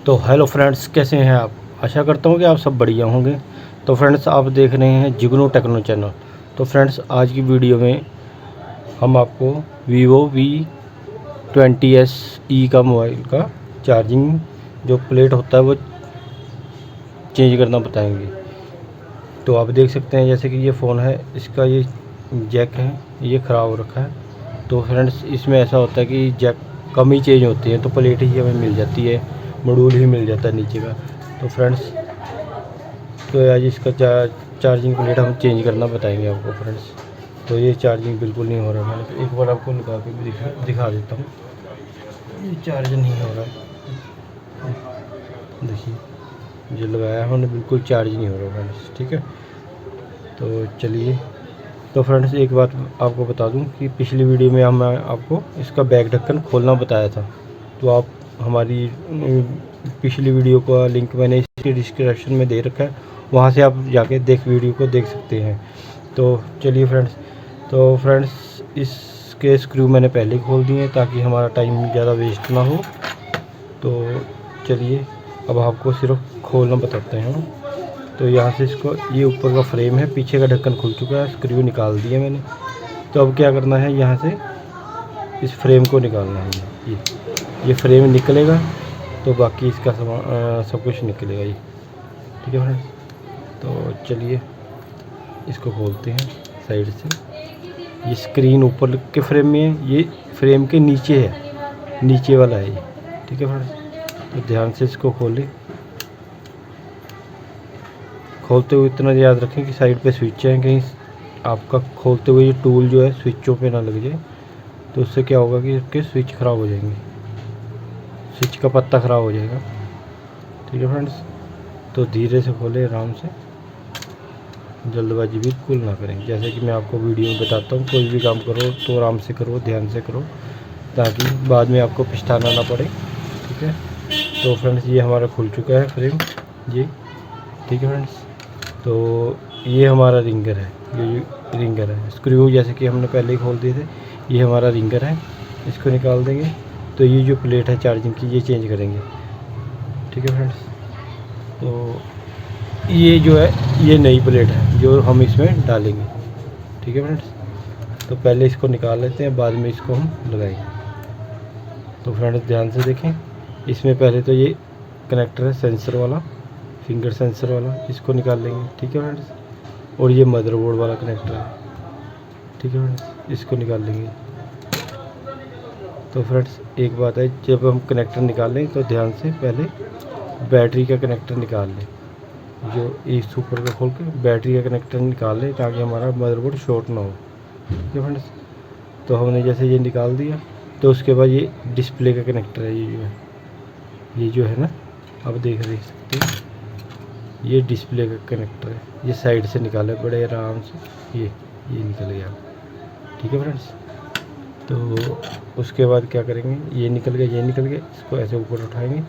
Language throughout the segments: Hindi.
तो हेलो फ्रेंड्स, कैसे हैं आप। आशा करता हूँ कि आप सब बढ़िया होंगे। तो फ्रेंड्स, आप देख रहे हैं जिग्नो टेक्नो चैनल। तो फ्रेंड्स, आज की वीडियो में हम आपको वीवो V20S का मोबाइल का चार्जिंग जो प्लेट होता है वो चेंज करना बताएंगे। तो आप देख सकते हैं जैसे कि ये फ़ोन है, इसका ये जैक है, ये ख़राब हो रखा है। तो फ्रेंड्स, इसमें ऐसा होता है कि जैक कम ही चेंज होती है, तो प्लेट ही हमें मिल जाती है, मॉड्यूल ही मिल जाता है नीचे का। तो फ्रेंड्स, तो आज इसका चार्जिंग प्लेट हम चेंज करना बताएंगे आपको फ्रेंड्स। तो ये चार्जिंग बिल्कुल नहीं हो रहा है। मैंने एक बार आपको लगा के भी दिखा देता हूँ। ये चार्ज नहीं हो रहा है, देखिए जो लगाया है हमने बिल्कुल चार्ज नहीं हो रहा फ्रेंड्स। ठीक है, तो चलिए। तो फ्रेंड्स, एक बात आपको बता दूं कि पिछली वीडियो में हम आपको इसका बैक ढक्कन खोलना बताया था। तो आप हमारी पिछली वीडियो का लिंक मैंने इसके डिस्क्रिप्शन में दे रखा है, वहां से आप जाके वीडियो को देख सकते हैं। तो चलिए फ्रेंड्स, तो फ्रेंड्स इसके स्क्रू मैंने पहले ही खोल दिए हैं ताकि हमारा टाइम ज़्यादा वेस्ट ना हो। तो चलिए, अब आपको सिर्फ खोलना बताते हैं। तो यहाँ से इसको, ये ऊपर का फ्रेम है, पीछे का ढक्कन खुल चुका है, स्क्रू निकाल दिए मैंने। तो अब क्या करना है, यहाँ से इस फ्रेम को निकालना है। ये फ्रेम निकलेगा तो बाकी इसका सब कुछ निकलेगा ये। ठीक है फ्रेंड्स, तो चलिए इसको खोलते हैं साइड से। ये स्क्रीन ऊपर के फ्रेम में है, ये फ्रेम के नीचे है, नीचे वाला है ये। ठीक है फ्रेंड्स, तो ध्यान से इसको खोलें। खोलते हुए इतना याद रखें कि साइड पे स्विच है, कहीं आपका खोलते हुए ये टूल जो है स्विचों पे ना लग जाए। तो उससे क्या होगा कि इसके स्विच ख़राब हो जाएंगे, स्विच का पत्ता ख़राब हो जाएगा। ठीक है फ्रेंड्स, तो धीरे से खोलें, आराम से, जल्दबाजी बिल्कुल ना करें। जैसे कि मैं आपको वीडियो में बताता हूँ, कोई भी काम करो तो आराम से करो, ध्यान से करो, ताकि बाद में आपको पछताना ना पड़े। ठीक है, तो फ्रेंड्स ये हमारा खुल चुका है फ्रेम ये। ठीक है फ्रेंड्स, तो ये हमारा रिंगर है, ये रिंगर है, स्क्रू जैसे कि हमने पहले ही खोल दिए थे। ये हमारा रिंगर है, इसको निकाल देंगे। तो ये जो प्लेट है चार्जिंग की, ये चेंज करेंगे। ठीक है फ्रेंड्स, तो ये जो है ये नई प्लेट है जो हम इसमें डालेंगे। ठीक है फ्रेंड्स, तो पहले इसको निकाल लेते हैं, बाद में इसको हम लगाएंगे। तो फ्रेंड्स ध्यान से देखें, इसमें पहले तो ये कनेक्टर है सेंसर वाला, फिंगर सेंसर वाला, इसको निकाल लेंगे। ठीक है फ्रेंड्स, और ये मदरबोर्ड वाला कनेक्टर है। ठीक है फ्रेंड्स, इसको निकाल लेंगे। तो फ्रेंड्स एक बात है, जब हम कनेक्टर निकालें तो ध्यान से पहले बैटरी का कनेक्टर निकाल लें। जो इस ऊपर का खोल के बैटरी का कनेक्टर निकाल लें ताकि हमारा मदरबोर्ड शॉर्ट ना हो। ठीक है फ्रेंड्स, तो हमने जैसे ये निकाल दिया, तो उसके बाद ये डिस्प्ले का कनेक्टर है, ये जो है ना, आप देख सकते हैं, ये डिस्प्ले का कनेक्टर है। ये साइड से निकाले बड़े आराम से, ये निकल गया। ठीक है फ्रेंड्स, तो उसके बाद क्या करेंगे, ये निकल गया, ये निकल गया, इसको ऐसे ऊपर उठाएंगे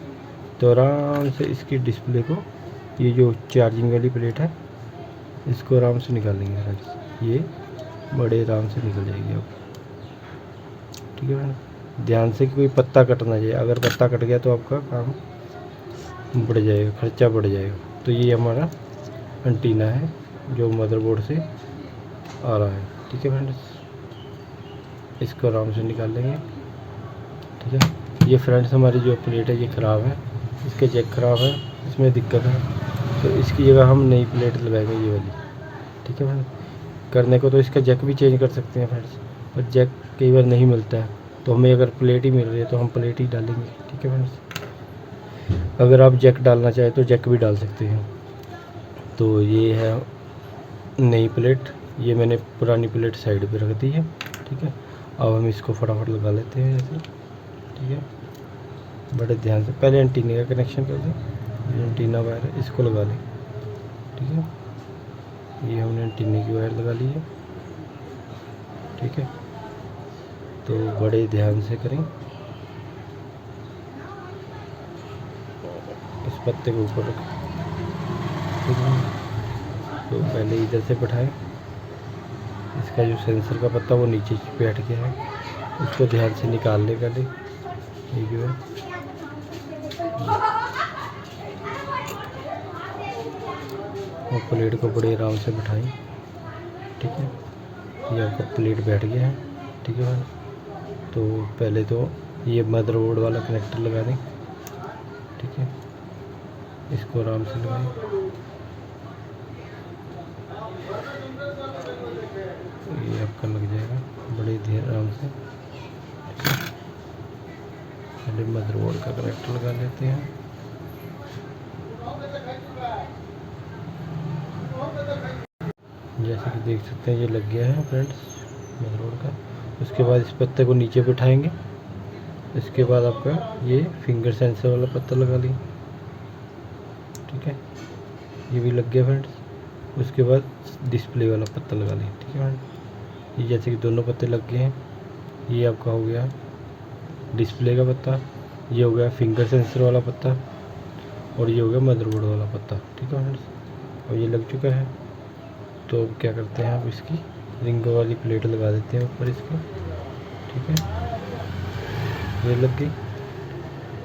तो आराम से इसकी डिस्प्ले को, ये जो चार्जिंग वाली प्लेट है, इसको आराम से निकालेंगे फ्रेंड्स। ये बड़े आराम से निकल जाएगी अब। ठीक है फ्रेंड्स, ध्यान से कि कोई पत्ता कट ना जाए, अगर पत्ता कट गया तो आपका काम बढ़ जाएगा, खर्चा बढ़ जाएगा। तो ये हमारा एंटीना है जो मदरबोर्ड से आ रहा है। ठीक है फ्रेंड्स, इसको आराम से निकाल लेंगे। ठीक है, ये फ्रेंड्स हमारी जो प्लेट है ये ख़राब है, इसके जैक ख़राब है, इसमें दिक्कत है। तो इसकी जगह हम नई प्लेट लगाएंगे, ये वाली। ठीक है फ्रेंड्स, करने को तो इसका जैक भी चेंज कर सकते हैं फ्रेंड्स, पर जैक कई बार नहीं मिलता है, तो हमें अगर प्लेट ही मिल रही है तो हम प्लेट ही डालेंगे। ठीक है फ्रेंड्स, अगर आप जैक डालना चाहें तो जैक भी डाल सकते हैं। तो ये है नई प्लेट, ये मैंने पुरानी प्लेट साइड पे रख दी है। ठीक है, अब हम इसको फटाफट लगा लेते हैं ऐसे। ठीक है, बड़े ध्यान से पहले एंटीना का कनेक्शन कर दें, ये एंटीना वायर है, इसको लगा लें। ठीक है, ये हमने एंटीने की वायर लगा ली है। ठीक है, तो बड़े ध्यान से करें, इस पत्ते को ऊपर रखें। ठीक है, तो पहले इधर से बैठाएं, इसका जो सेंसर का पत्ता वो नीचे बैठ गया है, उसको ध्यान से निकाल ले पहले। ये जो है और प्लेट को बड़े आराम से बिठाएं। ठीक है, ये आपका प्लेट बैठ गया है। ठीक है फ्रेंड्स, तो पहले तो ये मदरबोर्ड वाला कनेक्टर लगा दें। ठीक है, इसको आराम से लगाएं। ये आपका लग जाएगा बड़े धीरे आराम से। पहले मदरबोर्ड का कनेक्टर लगा लेते हैं। जैसे कि देख सकते हैं ये लग गया है फ्रेंड्स मदरबोर्ड का। उसके बाद इस पत्ते को नीचे बिठाएंगे। इसके बाद आपका ये फिंगर सेंसर वाला पत्ता लगा लें। ठीक है, ये भी लग गया फ्रेंड्स। उसके बाद डिस्प्ले वाला पत्ता लगा लें। ठीक है फ्रेंड्स, ये जैसे कि दोनों पत्ते लग गए हैं। ये आपका हो गया डिस्प्ले का पत्ता, ये हो गया फिंगर सेंसर वाला पत्ता, और ये हो गया मदरबोर्ड वाला पत्ता। ठीक है फ्रेंड्स, और ये लग चुका है। तो अब क्या करते हैं, आप इसकी रिंग वाली प्लेट लगा देते हैं ऊपर इसके। ठीक है, ये लग गई।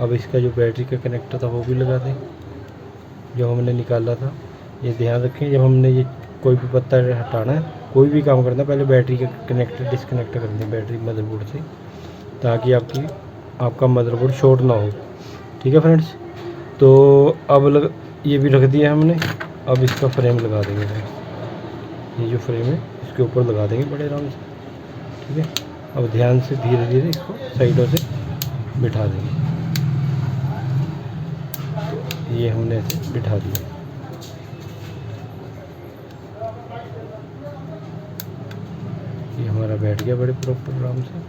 अब इसका जो बैटरी का कनेक्टर था वो भी लगा दें, जो हमने निकाला था। ये ध्यान रखें, जब हमने ये कोई भी पत्ता हटाना है, कोई भी काम करना है, पहले बैटरी का कनेक्टर डिस्कनेक्ट कर दें बैटरी मदरबोर्ड से, ताकि आपका मदरबोर्ड शॉर्ट ना हो। ठीक है फ्रेंड्स, तो अब ये भी रख दिया हमने। अब इसका फ्रेम लगा देंगे फ्रेंड्स। ये जो फ्रेम है इसके ऊपर लगा देंगे बड़े आराम से। ठीक है, अब ध्यान से धीरे धीरे इसको साइडों से बिठा देंगे। तो ये हमने ऐसे बिठा दिया। ये हमारा बैठ गया बड़े प्रॉपर आराम से।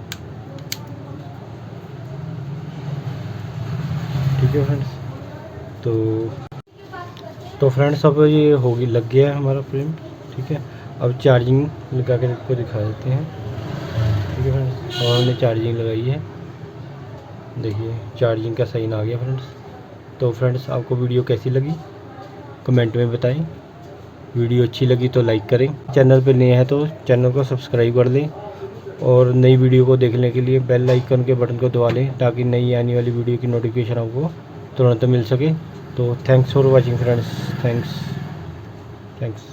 ठीक है फ्रेंड्स, तो फ्रेंड्स अब ये होगी लग गया है हमारा फ्रेम। ठीक है, अब चार्जिंग लगा कर इसको दिखा देते हैं। ठीक है फ्रेंड्स, और हमने चार्जिंग लगाई है। देखिए चार्जिंग का साइन आ गया फ्रेंड्स। तो फ्रेंड्स आपको वीडियो कैसी लगी कमेंट में बताएं। वीडियो अच्छी लगी तो लाइक करें, चैनल पे नए हैं तो चैनल को सब्सक्राइब कर लें, और नई वीडियो को देखने के लिए बेल आइकन के बटन को दबा लें, ताकि नई आने वाली वीडियो की नोटिफिकेशन आपको तुरंत मिल सके। तो thanks for watching friends, thanks.